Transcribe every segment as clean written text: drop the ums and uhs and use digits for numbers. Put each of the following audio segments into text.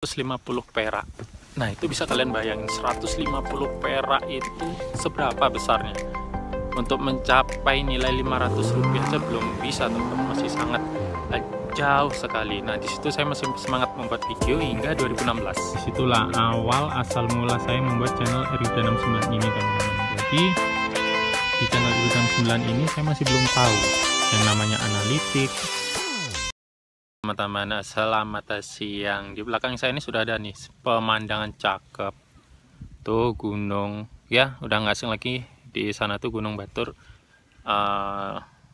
150 perak. Nah, itu bisa kalian bayangin 150 perak itu seberapa besarnya. Untuk mencapai nilai 500 rupiah aja belum bisa, teman-teman, masih sangat jauh sekali. Nah, disitu saya masih semangat membuat video hingga 2016. Disitulah awal asal mula saya membuat channel Eruda69 ini, teman-teman. Jadi di channel Eruda69 ini saya masih belum tahu yang namanya analitik. Teman-teman, selamat siang. Di belakang saya ini sudah ada nih pemandangan cakep. Tuh gunung, ya udah nggak asing lagi di sana tuh Gunung Batur.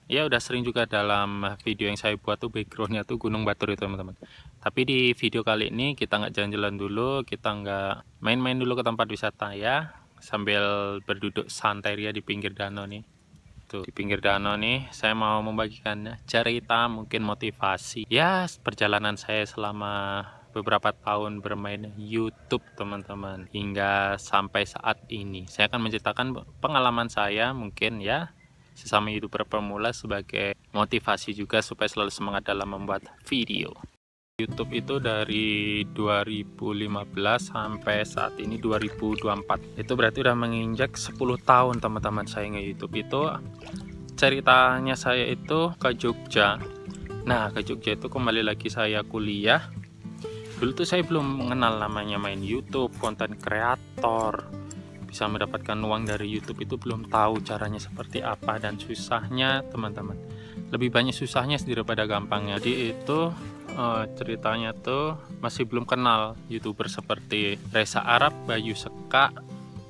Ya udah sering juga dalam video yang saya buat tuh backgroundnya tuh Gunung Batur itu, teman-teman. Tapi di video kali ini kita nggak jalan-jalan dulu, kita nggak main-main dulu ke tempat wisata ya, sambil berduduk santai ya di pinggir danau nih. Tuh, di pinggir danau nih saya mau membagikan cerita, mungkin motivasi ya perjalanan saya selama beberapa tahun bermain YouTube, teman-teman, hingga sampai saat ini. Saya akan menceritakan pengalaman saya, mungkin ya sesama YouTuber pemula, sebagai motivasi juga supaya selalu semangat dalam membuat video. YouTube itu dari 2015 sampai saat ini 2024. Itu berarti udah menginjak 10 tahun, teman-teman, saya nge-YouTube. Itu ceritanya saya itu ke Jogja. Nah, ke Jogja itu kembali lagi saya kuliah. Dulu tuh saya belum mengenal namanya main YouTube, konten kreator, bisa mendapatkan uang dari YouTube itu belum tahu caranya seperti apa, dan susahnya, teman-teman, lebih banyak susahnya daripada gampangnya. Jadi itu ceritanya tuh masih belum kenal YouTuber seperti Reza Arab, Bayu Seka,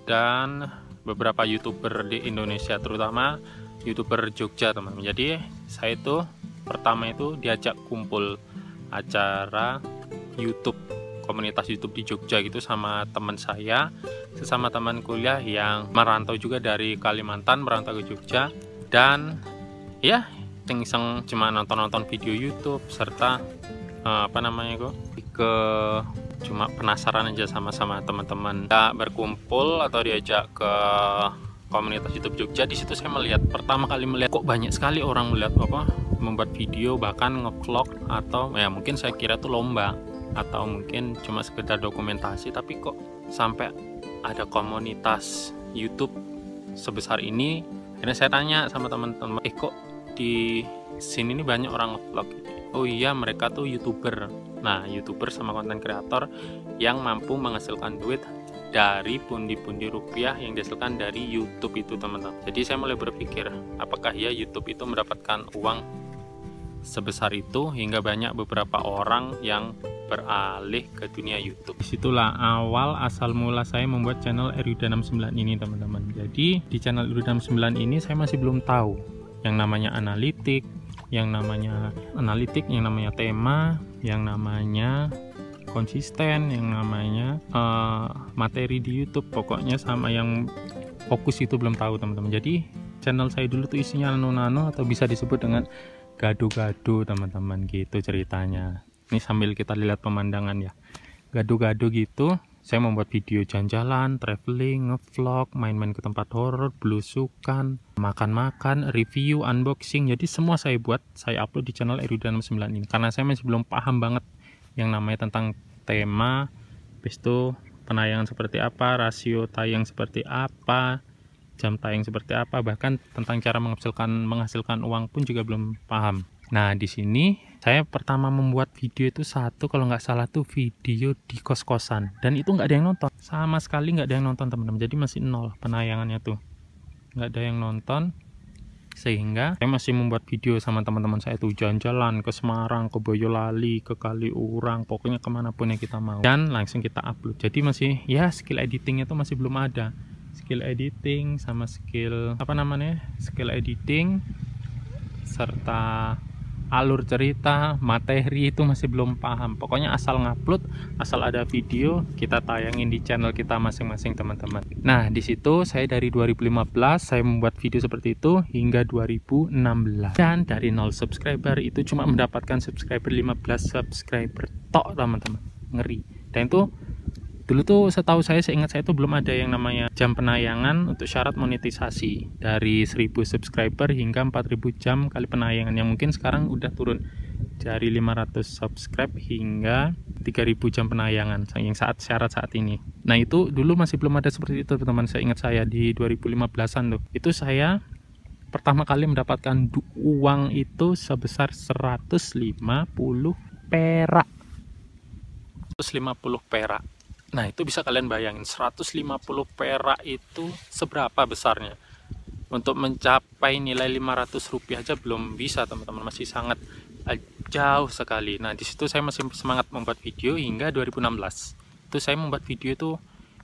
dan beberapa YouTuber di Indonesia, terutama YouTuber Jogja, teman-teman. Jadi saya itu pertama itu diajak kumpul acara YouTube, komunitas YouTube di Jogja gitu, sama teman saya, sesama teman kuliah yang merantau juga dari Kalimantan, merantau ke Jogja. Dan ya iseng cuma nonton-nonton video YouTube, serta cuma penasaran aja sama teman-teman. Kita berkumpul atau diajak ke komunitas YouTube Jogja. Di situ saya pertama kali melihat kok banyak sekali orang membuat video, bahkan ngevlog, atau ya mungkin saya kira tuh lomba atau mungkin cuma sekedar dokumentasi, tapi kok sampai ada komunitas YouTube sebesar ini. Akhirnya saya tanya sama teman-teman, kok di sini nih banyak orang ngevlog? Oh iya, mereka tuh YouTuber. Nah, YouTuber sama konten kreator yang mampu menghasilkan duit dari pundi-pundi rupiah yang dihasilkan dari YouTube itu, teman-teman. Jadi saya mulai berpikir, apakah ya YouTube itu mendapatkan uang sebesar itu hingga banyak beberapa orang yang beralih ke dunia YouTube. Disitulah awal asal mula saya membuat channel Eruda69 ini, teman-teman. Jadi di channel Eruda69 ini saya masih belum tahu yang namanya analitik, yang namanya tema, yang namanya konsisten, yang namanya materi di YouTube. Pokoknya sama yang fokus itu belum tahu, teman-teman. Jadi channel saya dulu tuh isinya nano-nano, atau bisa disebut dengan gado-gado, teman-teman, gitu ceritanya. Ini sambil kita lihat pemandangan ya, gado-gado gitu. Saya membuat video jalan-jalan, traveling, ngevlog, main-main ke tempat horor, belusukan, makan-makan, review, unboxing. Jadi semua saya buat, saya upload di channel Eruda69 ini, karena saya masih belum paham banget yang namanya tentang tema, habis itu penayangan seperti apa, rasio tayang seperti apa, jam tayang seperti apa, bahkan tentang cara menghasilkan uang pun juga belum paham. Nah, di sini saya pertama membuat video itu kalau nggak salah tuh video di kos-kosan, dan itu nggak ada yang nonton, sama sekali nggak ada yang nonton, teman-teman. Jadi masih nol penayangannya tuh, nggak ada yang nonton. Sehingga saya masih membuat video sama teman-teman saya tuh jalan-jalan ke Semarang, ke Boyolali, ke Kaliurang, pokoknya kemanapun yang kita mau, dan langsung kita upload. Jadi masih ya skill editingnya tuh masih belum ada, skill editing sama skill skill editing serta alur cerita, materi itu masih belum paham. Pokoknya asal ngupload, asal ada video, kita tayangin di channel kita masing-masing, teman-teman. Nah, di situ saya dari 2015 saya membuat video seperti itu hingga 2016. Dan dari 0 subscriber itu cuma mendapatkan subscriber 15 subscriber tok, teman-teman. Ngeri. Dan itu dulu tuh seingat saya itu belum ada yang namanya jam penayangan untuk syarat monetisasi. Dari 1000 subscriber hingga 4000 jam kali penayangan, yang mungkin sekarang udah turun dari 500 subscribe hingga 3.000 jam penayangan yang syarat saat ini. Nah itu dulu masih belum ada seperti itu teman-teman. Saya ingat saya di 2015an tuh, itu saya pertama kali mendapatkan uang itu sebesar 150 perak. 150 perak. Nah itu bisa kalian bayangin, 150 perak itu seberapa besarnya. Untuk mencapai nilai 500 rupiah aja belum bisa teman-teman, masih sangat jauh sekali. Nah disitu saya masih semangat membuat video hingga 2016. Itu saya membuat video itu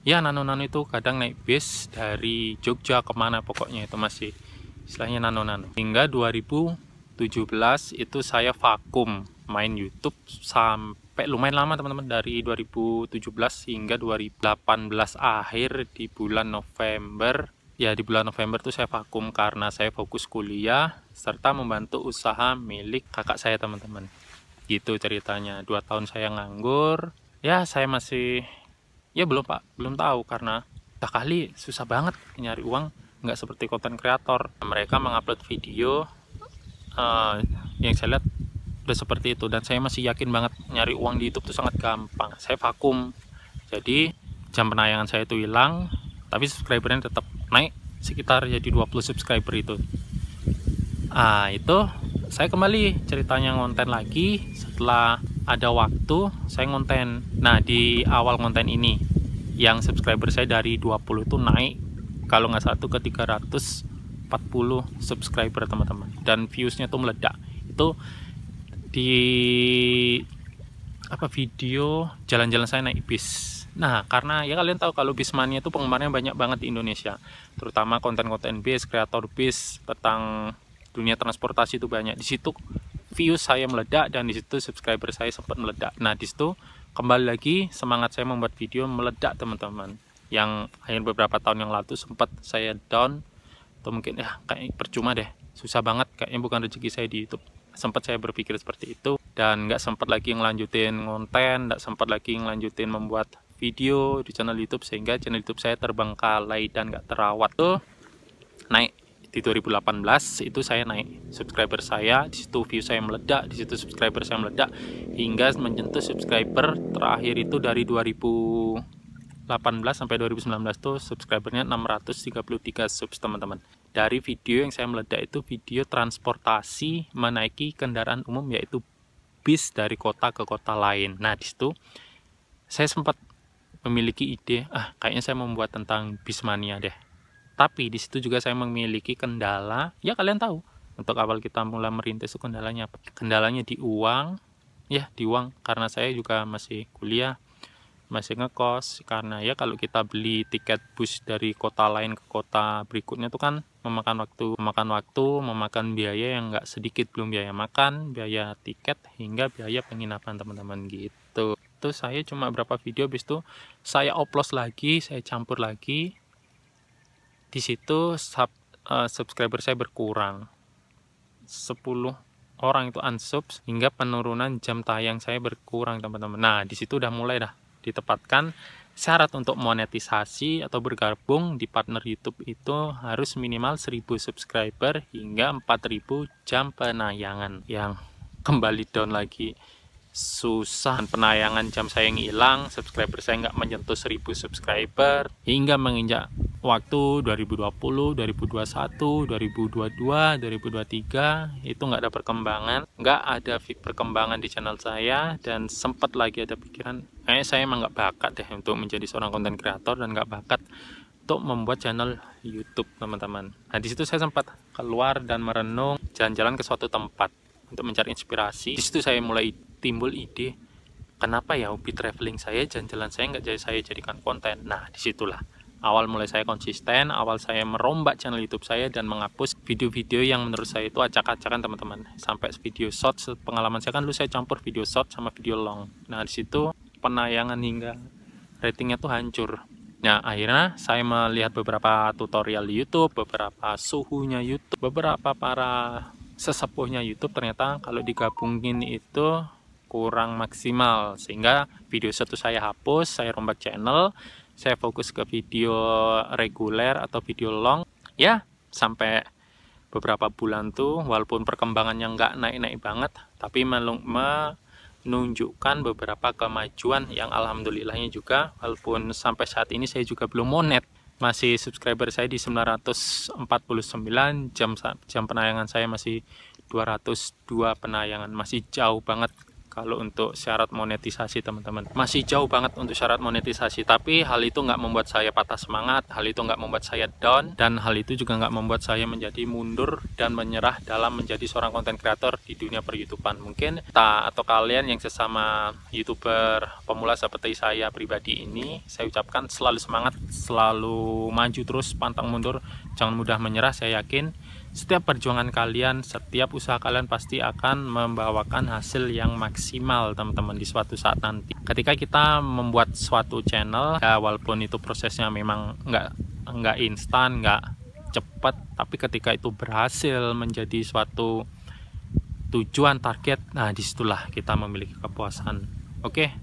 ya nano-nano, itu kadang naik bis dari Jogja kemana, pokoknya itu masih istilahnya nano-nano. Hingga 2017 itu saya vakum main YouTube sampai lumayan lama teman-teman, dari 2017 hingga 2018 akhir di bulan November. Ya di bulan November tuh saya vakum karena saya fokus kuliah serta membantu usaha milik kakak saya teman-teman. Gitu ceritanya. 2 tahun saya nganggur. Ya saya masih ya belum tahu, karena kali susah banget nyari uang, nggak seperti konten kreator. Mereka mengupload video yang saya lihat udah seperti itu, dan saya masih yakin banget nyari uang di YouTube tuh sangat gampang. Saya vakum. Jadi jam penayangan saya itu hilang, tapi subscribernya tetap naik sekitar jadi 20 subscriber itu. Itu saya kembali ceritanya ngonten lagi setelah ada waktu saya ngonten. Nah di awal konten ini yang subscriber saya dari 20 itu naik kalau nggak salah ke 340 subscriber teman-teman, dan viewsnya tuh meledak. Itu di video jalan-jalan saya naik bis. Nah karena ya kalian tahu kalau Bismania itu penggemarnya banyak banget di Indonesia, terutama konten-konten bis, kreator bis tentang dunia transportasi itu banyak. Di situ views saya meledak, dan di situ subscriber saya sempat meledak. Nah di situ kembali lagi semangat saya membuat video meledak teman-teman. Yang akhir beberapa tahun yang lalu sempat saya down, atau mungkin ya kayak percuma deh, susah banget, kayaknya bukan rezeki saya di YouTube. Sempat saya berpikir seperti itu, dan nggak sempat lagi ngelanjutin konten, nggak sempat lagi ngelanjutin membuat video di channel YouTube, sehingga channel YouTube saya terbengkalai dan nggak terawat. Tuh naik di 2018 itu saya naik subscriber saya, di situ view saya meledak, di situ subscriber saya meledak hingga menyentuh subscriber terakhir itu dari 2018 sampai 2019 tuh subscribernya 633 subs teman-teman. Dari video yang saya meledak itu video transportasi menaiki kendaraan umum, yaitu bis dari kota ke kota lain. Nah di situ saya sempat memiliki ide, kayaknya saya membuat tentang Bismania deh. Tapi di situ juga saya memiliki kendala. Ya kalian tahu, untuk awal kita mulai merintis itu kendalanya apa? Kendalanya di uang. Ya di uang, karena saya juga masih kuliah, masih ngekos. Karena ya kalau kita beli tiket bus dari kota lain ke kota berikutnya itu kan memakan waktu, memakan biaya yang nggak sedikit, belum biaya makan, biaya tiket, hingga biaya penginapan teman-teman gitu. Itu saya cuma berapa video, habis itu saya oplos lagi, saya campur lagi. Di situ subscriber saya berkurang, 10 orang itu unsubs, hingga penurunan jam tayang saya berkurang teman-teman. Nah di situ udah mulai ditempatkan syarat untuk monetisasi atau bergabung di partner YouTube itu harus minimal 1000 subscriber hingga 4000 jam penayangan. Yang kembali down lagi, susah, penayangan jam saya yang hilang, subscriber saya nggak menyentuh 1000 subscriber, hingga menginjak waktu 2020, 2021, 2022, 2023 itu nggak ada perkembangan, nggak ada perkembangan di channel saya. Dan sempat lagi ada pikiran, kayaknya saya emang nggak bakat deh untuk menjadi seorang konten kreator, dan nggak bakat untuk membuat channel YouTube teman-teman. Nah di situ saya sempat keluar dan merenung, jalan-jalan ke suatu tempat untuk mencari inspirasi. Di situ saya mulai timbul ide, kenapa ya hobi traveling saya, jalan-jalan saya nggak saya jadikan konten. Nah disitulah awal mulai saya konsisten, awal saya merombak channel YouTube saya dan menghapus video-video yang menurut saya itu acak-acakan teman-teman. Sampai video short, pengalaman saya kan dulu saya campur video short sama video long. Nah disitu penayangan hingga ratingnya tuh hancur. Nah akhirnya saya melihat beberapa tutorial di YouTube, beberapa suhunya YouTube, beberapa para sesepuhnya YouTube, ternyata kalau digabungin itu kurang maksimal, sehingga video short itu saya hapus, saya rombak channel, saya fokus ke video reguler atau video long. Ya sampai beberapa bulan tuh walaupun perkembangannya nggak naik-naik banget, tapi menunjukkan beberapa kemajuan yang alhamdulillahnya juga, walaupun sampai saat ini saya juga belum monet. Masih subscriber saya di 949, jam penayangan saya masih 202 penayangan, masih jauh banget kalau untuk syarat monetisasi teman-teman, masih jauh banget untuk syarat monetisasi. Tapi hal itu nggak membuat saya patah semangat, hal itu nggak membuat saya down, dan hal itu juga nggak membuat saya menjadi mundur dan menyerah dalam menjadi seorang konten kreator di dunia per-YouTubean. Mungkin atau kalian yang sesama YouTuber pemula seperti saya pribadi ini, saya ucapkan selalu semangat, selalu maju terus, pantang mundur, jangan mudah menyerah. Saya yakin setiap perjuangan kalian, setiap usaha kalian pasti akan membawakan hasil yang maksimal teman-teman di suatu saat nanti. Ketika kita membuat suatu channel, ya walaupun itu prosesnya memang nggak instan, nggak cepat, tapi ketika itu berhasil menjadi suatu tujuan target, nah disitulah kita memiliki kepuasan. Oke,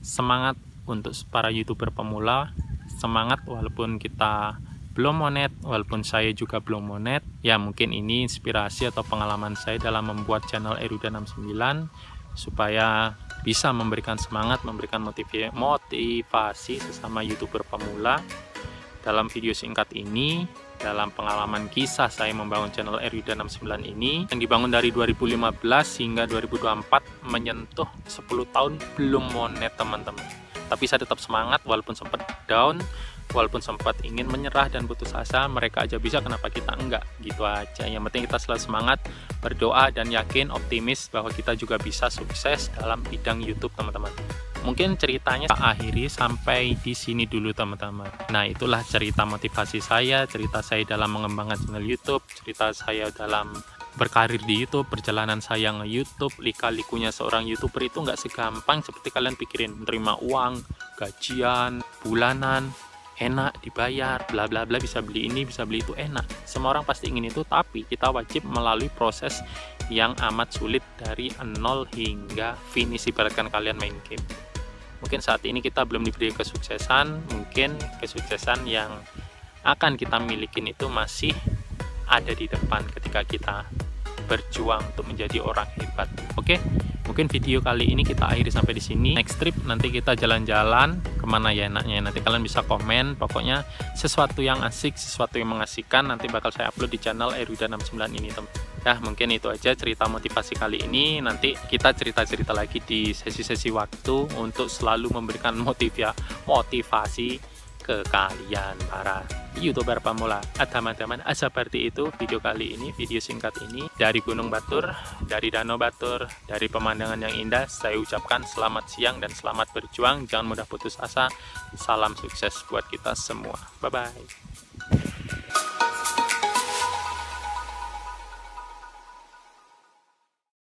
semangat untuk para YouTuber pemula, semangat walaupun kita belum monet, walaupun saya juga belum monet. Ya mungkin ini inspirasi atau pengalaman saya dalam membuat channel Eruda69 supaya bisa memberikan semangat, memberikan motivasi sesama YouTuber pemula. Dalam video singkat ini, dalam pengalaman kisah saya membangun channel Eruda69 ini yang dibangun dari 2015 hingga 2024, menyentuh 10 tahun belum monet teman-teman. Tapi saya tetap semangat walaupun sempat down, walaupun sempat ingin menyerah dan putus asa. Mereka aja bisa, kenapa kita enggak? Gitu aja. Yang penting kita selalu semangat, berdoa, dan yakin, optimis bahwa kita juga bisa sukses dalam bidang YouTube teman-teman. Mungkin ceritanya tak akhiri sampai di sini dulu teman-teman. Nah itulah cerita motivasi saya, cerita saya dalam mengembangkan channel YouTube, cerita saya dalam berkarir di YouTube, perjalanan saya nge-YouTube, lika-likunya seorang YouTuber itu nggak segampang seperti kalian pikirin. Menerima uang, gajian, bulanan, enak, dibayar, bla bla bla, bisa beli ini, bisa beli itu, enak. Semua orang pasti ingin itu, tapi kita wajib melalui proses yang amat sulit dari nol hingga finish, ibaratkan kalian main game. Mungkin saat ini kita belum diberi kesuksesan, mungkin kesuksesan yang akan kita miliki itu masih ada di depan ketika kita berjuang untuk menjadi orang hebat. Oke, mungkin video kali ini kita akhiri sampai di sini. Next trip nanti kita jalan-jalan kemana ya enaknya. Nanti kalian bisa komen. Pokoknya sesuatu yang asik, sesuatu yang mengasihkan nanti bakal saya upload di channel Eruda69 ini teman. Ya mungkin itu aja cerita motivasi kali ini. Nanti kita cerita-cerita lagi di sesi-sesi waktu untuk selalu memberikan motivasi ke kalian para YouTuber pemula. Adaman seperti itu video kali ini, video singkat ini dari Gunung Batur, dari Danau Batur, dari pemandangan yang indah. Saya ucapkan selamat siang dan selamat berjuang, jangan mudah putus asa. Salam sukses buat kita semua. Bye bye.